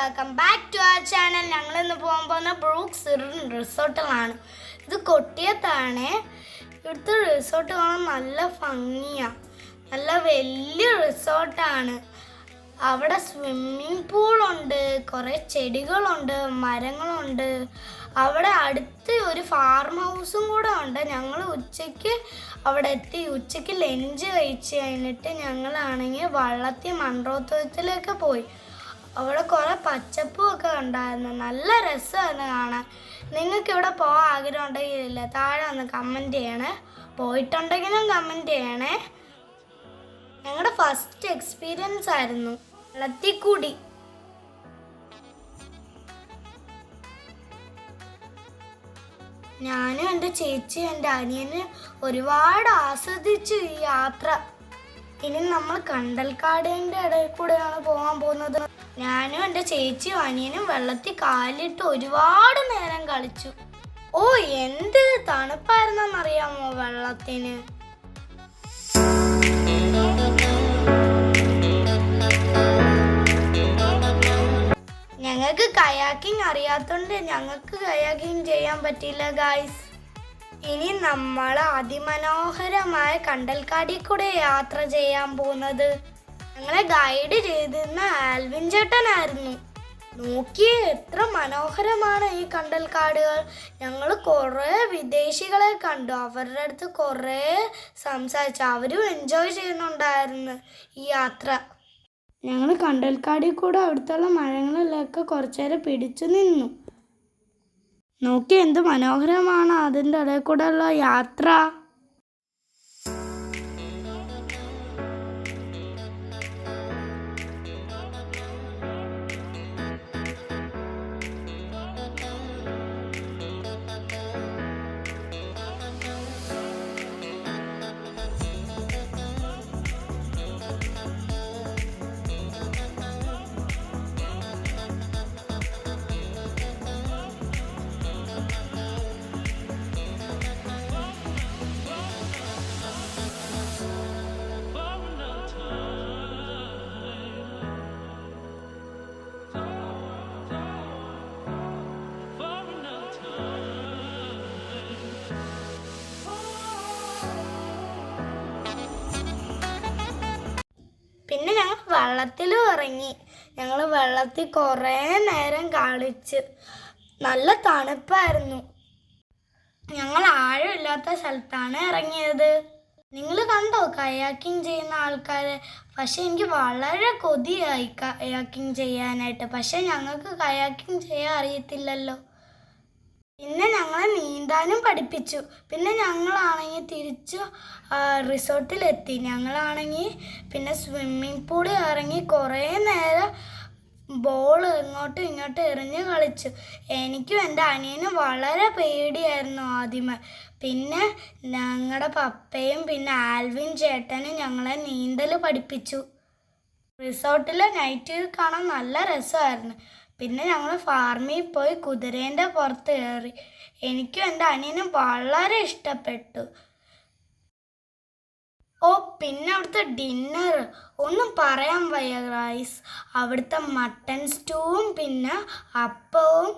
Welcome back to our channel. ഞങ്ങൾ ഇന്ന് പോകാൻ പോകുന്ന ബ്രൂക്സ് റിസോർട്ടിലാണ്. ഇത് കൊട്ടിയത്താണ്. ഇവിടുത്തെ റിസോർട്ട് കാണാൻ നല്ല ഭംഗിയാണ്. നല്ല വലിയ റിസോർട്ടാണ്. അവിടെ സ്വിമ്മിങ് പൂളുണ്ട്, കുറേ ചെടികളുണ്ട്, മരങ്ങളുണ്ട്. അവിടെ അടുത്ത് ഒരു ഫാം ഹൗസും കൂടെ ഉണ്ട്. ഞങ്ങൾ ഉച്ചയ്ക്ക് അവിടെ എത്തി. ഉച്ചയ്ക്ക് ലഞ്ച് കഴിച്ച് കഴിഞ്ഞിട്ട് ഞങ്ങളാണെങ്കിൽ വള്ളത്തിൽ മൺറോത്തുവത്തിലേക്ക് പോയി. അവിടെ കുറേ പച്ചപ്പും ഒക്കെ ഉണ്ടായിരുന്നു. നല്ല രസമായിരുന്നു കാണാൻ. നിങ്ങൾക്ക് ഇവിടെ പോകാൻ ആഗ്രഹം ഉണ്ടെങ്കിലില്ല, താഴെ ഒന്ന് കമൻറ്റ് ചെയ്യണേ. പോയിട്ടുണ്ടെങ്കിലും കമൻറ്റ് ചെയ്യണേ. ഞങ്ങളുടെ ഫസ്റ്റ് എക്സ്പീരിയൻസ് ആയിരുന്നു വെള്ളത്തിൽ കൂടി. ഞാനും എൻ്റെ ചേച്ചിയും എൻ്റെ അനിയനും ഒരുപാട് ആസ്വദിച്ചു ഈ യാത്ര. ഇനി നമ്മൾ കണ്ടൽക്കാടിൻ്റെ ഇടയിൽ കൂടെയാണ് പോകാൻ പോകുന്നത്. ഞാനും എൻ്റെ ചേച്ചിയും അനിയനും വെള്ളത്തിൽ കാലിട്ട് ഒരുപാട് നേരം കളിച്ചു. ഓ, എന്ത് തണുപ്പായിരുന്നെന്നറിയാമോ വെള്ളത്തിന്. ഞങ്ങൾക്ക് കയാക്കിംഗ് അറിയാത്തതുകൊണ്ട് ഞങ്ങൾക്ക് കയാക്കിംഗ് ചെയ്യാൻ പറ്റില്ല ഗായ്സ്. ഇനി നമ്മൾ അതിമനോഹരമായ കണ്ടൽക്കാടിൽ കൂടെ യാത്ര ചെയ്യാൻ പോകുന്നത്. ഞങ്ങളെ ഗൈഡ് ചെയ്തിരുന്ന ആൽവിൻ ചേട്ടനായിരുന്നു. നോക്കിയേ, എത്ര മനോഹരമാണ് ഈ കണ്ടൽക്കാടുകൾ. ഞങ്ങൾ കുറേ വിദേശികളെ കണ്ടു. അവരുടെ അടുത്ത് കുറേ സംസാരിച്ചു. അവരും എൻജോയ് ചെയ്യുന്നുണ്ടായിരുന്നു ഈ യാത്ര. ഞങ്ങൾ കണ്ടൽക്കാടിൽ കൂടെ അവിടുത്തെ മരങ്ങളിലൊക്കെ കുറച്ചു നേരം പിടിച്ചു നിന്നു. നോക്കി, എന്ത് മനോഹരമാണ് അതിൻ്റെ ഇടയിൽ കൂടെ ഉള്ള യാത്ര. പിന്നെ ഞങ്ങൾ വെള്ളത്തിലും ഇറങ്ങി. ഞങ്ങൾ വെള്ളത്തിൽ കുറേ നേരം കളിച്ച്. നല്ല തണുപ്പായിരുന്നു. ഞങ്ങൾ ആഴമില്ലാത്ത സ്ഥലത്താണ് ഇറങ്ങിയത്. നിങ്ങൾ കണ്ടോ കയാക്കിംഗ് ചെയ്യുന്ന ആൾക്കാരെ? പക്ഷെ എനിക്ക് വളരെ കൊതിയായി കയാക്കിംഗ് ചെയ്യാനായിട്ട്. പക്ഷെ ഞങ്ങൾക്ക് കയാക്കിംഗ് ചെയ്യാൻ അറിയത്തില്ലല്ലോ. പിന്നെ ഞങ്ങളെ നീന്താനും പഠിപ്പിച്ചു. പിന്നെ ഞങ്ങളാണെങ്കിൽ തിരിച്ചു റിസോർട്ടിലെത്തി. ഞങ്ങളാണെങ്കിൽ പിന്നെ സ്വിമ്മിംഗ് പൂളിൽ ഇറങ്ങി കുറേ നേരം ബോൾ ഇങ്ങോട്ടും ഇങ്ങോട്ടും എറിഞ്ഞ് കളിച്ചു. എനിക്കും എൻ്റെ അനിയനും വളരെ പേടിയായിരുന്നു ആദ്യമേ. പിന്നെ ഞങ്ങളുടെ പപ്പയും പിന്നെ ആൽവിൻ ചേട്ടനും ഞങ്ങളെ നീന്തൽ പഠിപ്പിച്ചു. റിസോർട്ടിലെ നൈറ്റ് വ്യൂ കാണാൻ നല്ല രസമായിരുന്നു. പിന്നെ ഞങ്ങൾ ഫാർമിൽ പോയി കുതിരേൻ്റെ പുറത്ത് കയറി. എനിക്കും എൻ്റെ അനിയനും വളരെ ഇഷ്ടപ്പെട്ടു. ഓ, പിന്നെ അവിടുത്തെ ഡിന്നർ ഒന്നും പറയാൻ വയ്യ ഗൈസ്. അവിടുത്തെ മട്ടൺ സ്റ്റൂവും പിന്നെ അപ്പവും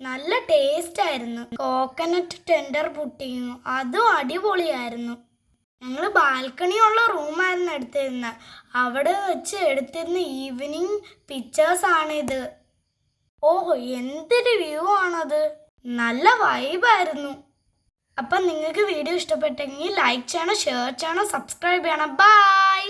നല്ല ടേസ്റ്റായിരുന്നു. കോക്കനട്ട് ടെൻഡർ പുഡിങ്ങും അതും അടിപൊളിയായിരുന്നു. ഞങ്ങൾ ബാൽക്കണിയുള്ള റൂമായിരുന്നു എടുത്തിരുന്നത്. അവിടെ വെച്ച് എടുത്തിരുന്ന ഈവനിങ് പിക്ചേഴ്സാണിത്. ഓഹോ, എന്തൊരു വ്യൂ ആണത്. നല്ല വൈബായിരുന്നു. അപ്പം നിങ്ങൾക്ക് വീഡിയോ ഇഷ്ടപ്പെട്ടെങ്കിൽ ലൈക്ക് ചെയ്യണം, ഷെയർ ചെയ്യണം, സബ്സ്ക്രൈബ് ചെയ്യണം. ബൈ.